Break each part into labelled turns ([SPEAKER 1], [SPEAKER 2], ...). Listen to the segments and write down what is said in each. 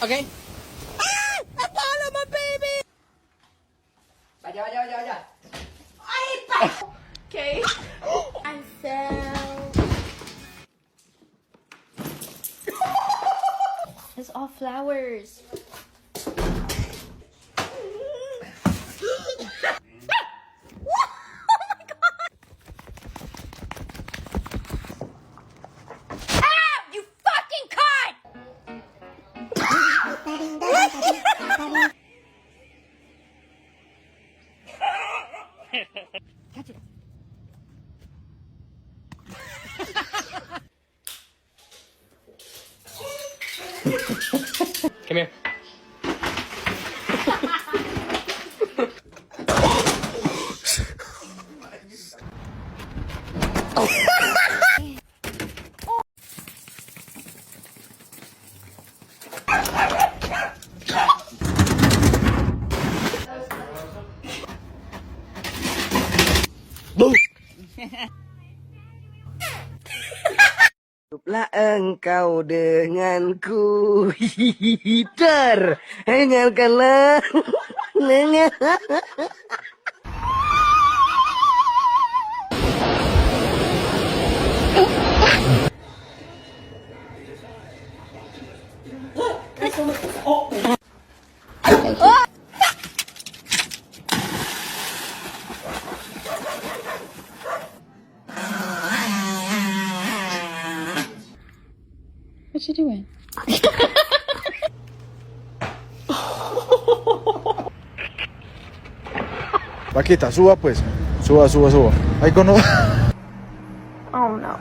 [SPEAKER 1] Okay. Ah! Apollo, my baby!
[SPEAKER 2] Okay. I fell. It's all flowers.
[SPEAKER 1] Come here.
[SPEAKER 3] Hiduplah engkau denganku, hihihi, hengalkanlah, nengal.
[SPEAKER 2] What you doing?
[SPEAKER 4] Vaquita, suba pues. Suba. Ahí con...
[SPEAKER 2] Oh no.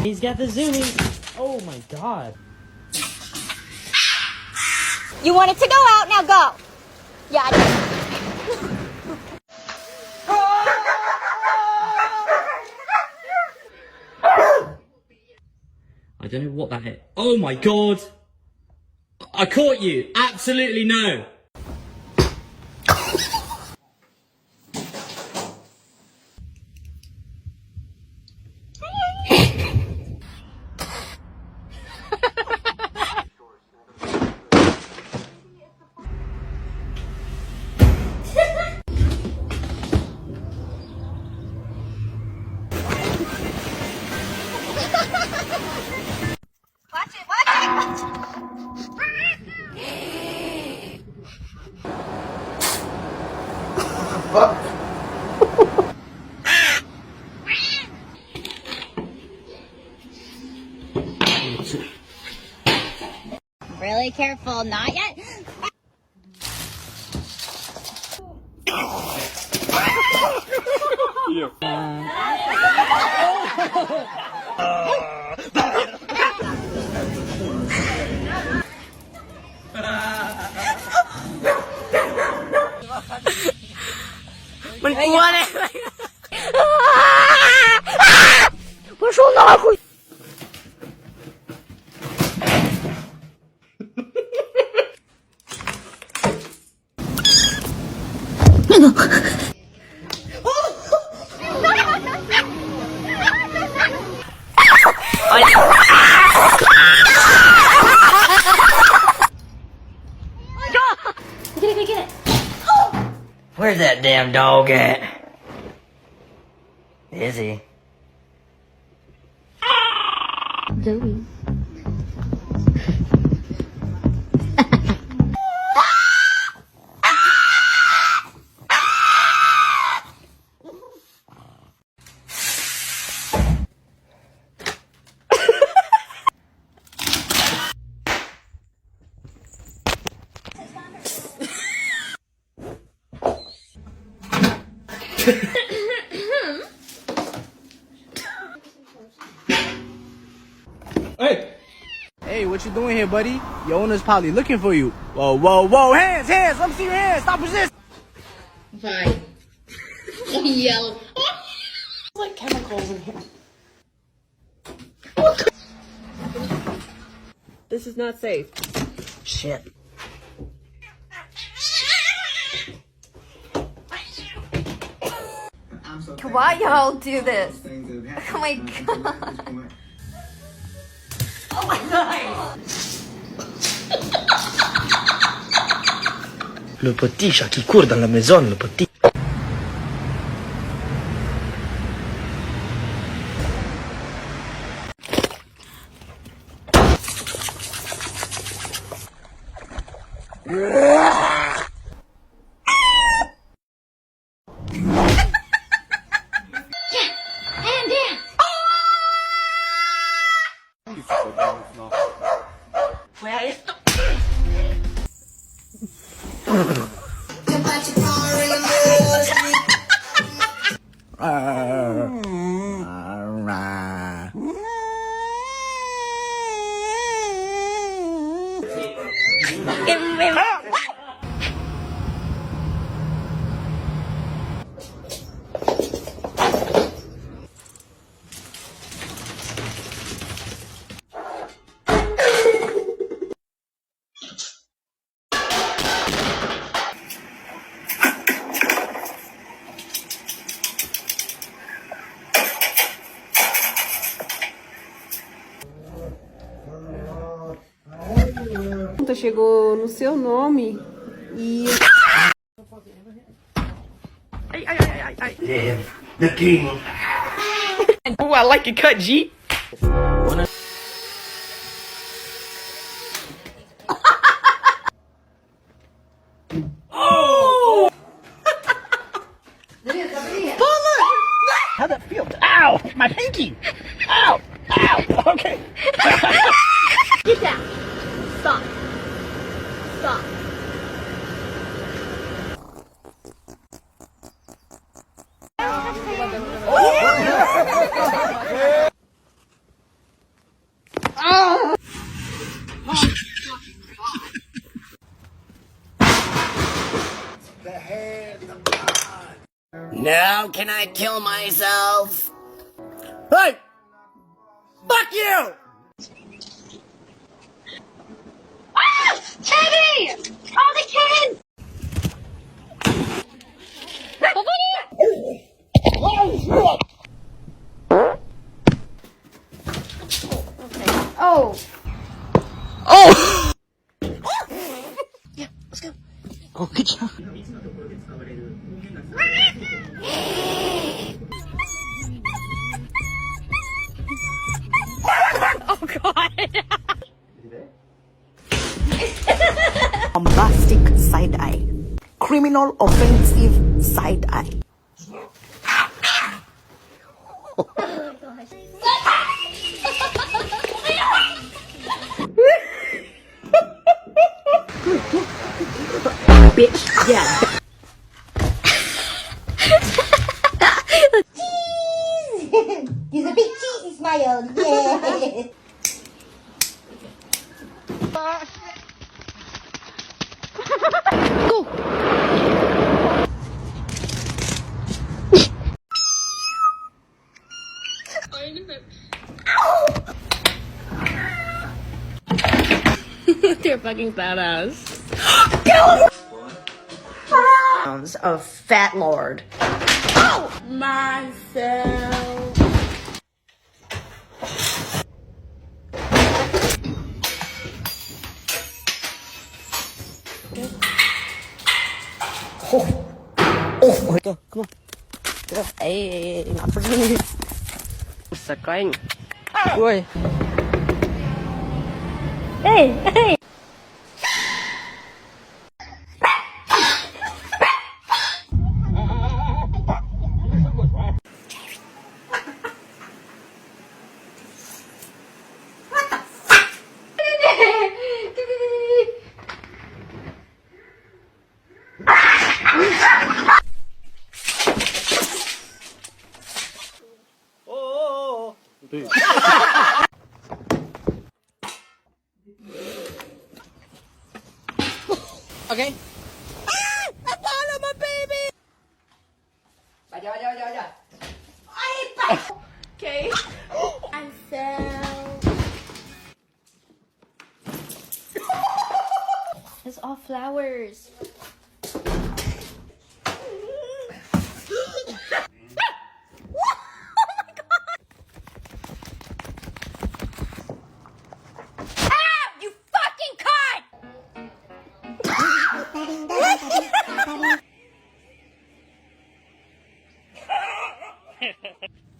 [SPEAKER 1] He's got the zoomies. Oh my god.
[SPEAKER 5] You wanted to go out, now go. Yeah, I did.
[SPEAKER 1] I don't know what that is. Oh my god! I caught you! Absolutely no!
[SPEAKER 5] Watch it. Really careful, not yet.
[SPEAKER 2] Get it.
[SPEAKER 3] Where's that damn dog at? Is he?
[SPEAKER 2] Zoe.
[SPEAKER 1] Hey!
[SPEAKER 6] Hey, what you doing here, buddy? Your owner's probably looking for you. Whoa, hands, let me see your hands, stop resisting.
[SPEAKER 2] Fine. Yellow. Like chemicals in here.
[SPEAKER 7] This is not safe.
[SPEAKER 3] Shit.
[SPEAKER 5] Why y'all do this? Oh my god. Oh my god.
[SPEAKER 3] Le petit chat qui court dans la maison, le petit.
[SPEAKER 5] And down.
[SPEAKER 7] Chegou no seu nome e
[SPEAKER 3] Yeah, the king.
[SPEAKER 6] Oh, I like it cut, G. How'd that feel? Ow! My pinky! Ow! Ow! Okay.
[SPEAKER 5] Get down. Stop. Stop.
[SPEAKER 3] Now can I kill myself? Hey! Fuck you!
[SPEAKER 5] Teddy! All the kids! Oh.
[SPEAKER 3] Oh! Yeah, let's go. Oh, good job.
[SPEAKER 5] Oh god.
[SPEAKER 8] Bombastic side eye. Criminal offensive side eye. Bitch, yeah.
[SPEAKER 5] He's a big cheesy smile. Yeah.
[SPEAKER 7] They're fucking badass.
[SPEAKER 8] Of Fat Lord.
[SPEAKER 7] Myself.
[SPEAKER 3] Oh my god, come on. Come on. Hey, not for me. Sakain. Boy.
[SPEAKER 5] Hey, hey.
[SPEAKER 6] Okay.
[SPEAKER 7] Okay. I fell.
[SPEAKER 5] It's all flowers.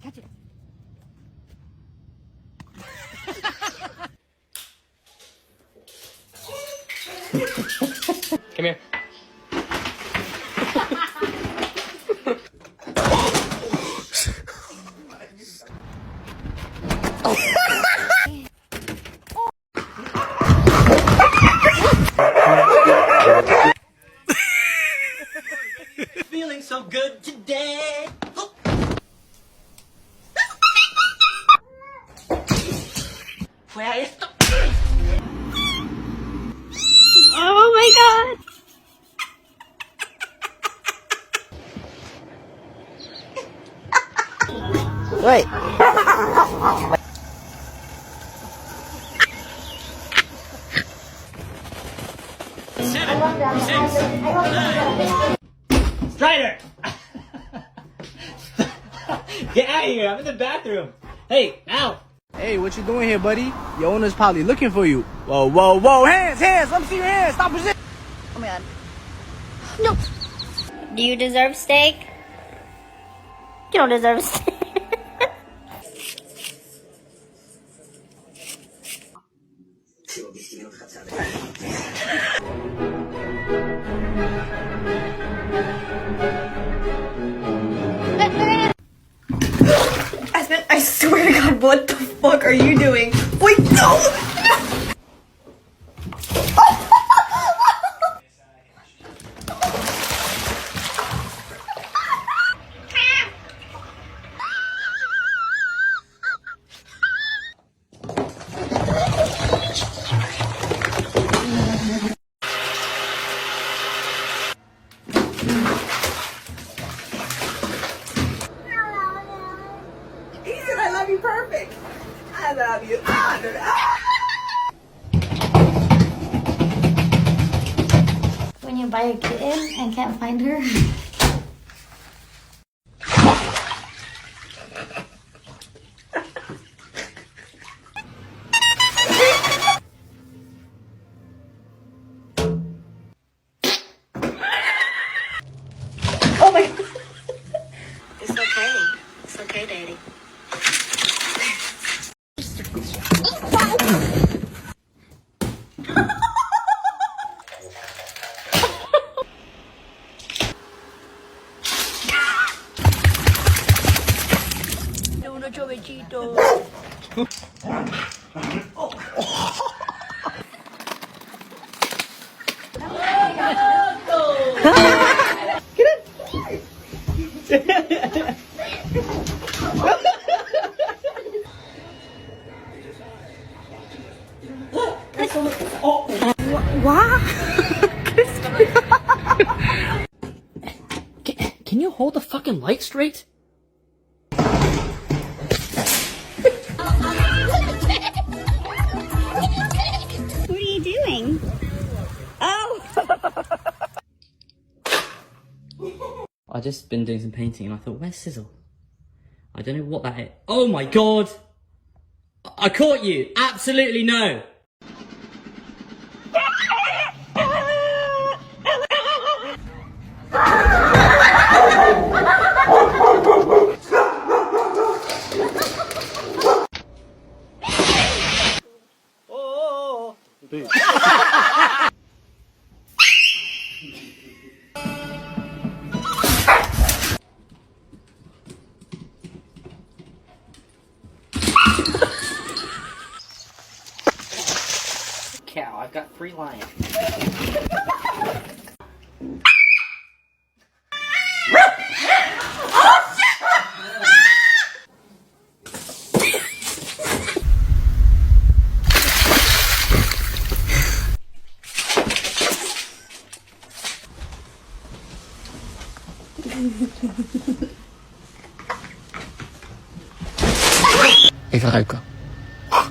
[SPEAKER 8] Catch it.
[SPEAKER 1] Come here. Feeling so good today. Where is the...
[SPEAKER 2] Oh my god!
[SPEAKER 3] Wait.
[SPEAKER 1] Strider! Get out of here, I'm in the bathroom. Hey, out!
[SPEAKER 6] Hey, what you doing here, buddy? Your owner's probably looking for you. Whoa, whoa, whoa, hands, hands, let me see your hands, stop resisting.
[SPEAKER 5] Oh my god.
[SPEAKER 2] No! Do you deserve steak? You don't deserve steak.
[SPEAKER 5] I swear to God, what the fuck are you doing? Wait, no! He said, I love you perfect. I love you.
[SPEAKER 2] When you buy a kitten and can't find her.
[SPEAKER 5] Oh my God. It's okay. It's okay, Daddy.
[SPEAKER 2] Uno chovechito.
[SPEAKER 1] Can you hold the fucking light straight?
[SPEAKER 2] What are you doing? Oh!
[SPEAKER 1] I just been doing some painting and I thought, where's Sizzle? I don't know what that is. Oh my god! I caught you! Absolutely no! Cow, I've got 3 lions.
[SPEAKER 3] Even ruiken.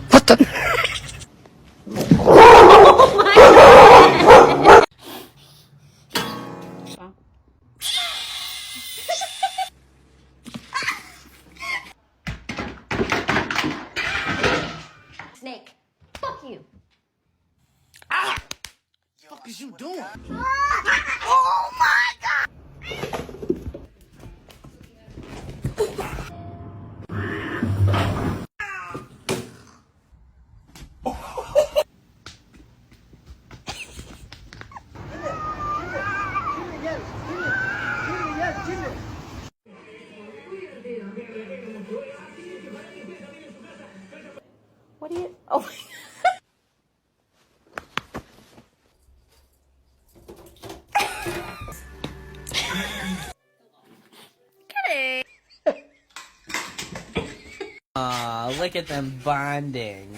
[SPEAKER 3] Wat dan?
[SPEAKER 2] Snake. Fuck you.
[SPEAKER 6] What the fuck is you doing?
[SPEAKER 8] Oh my God!
[SPEAKER 7] What are you? Oh my
[SPEAKER 3] Aw, look at them bonding.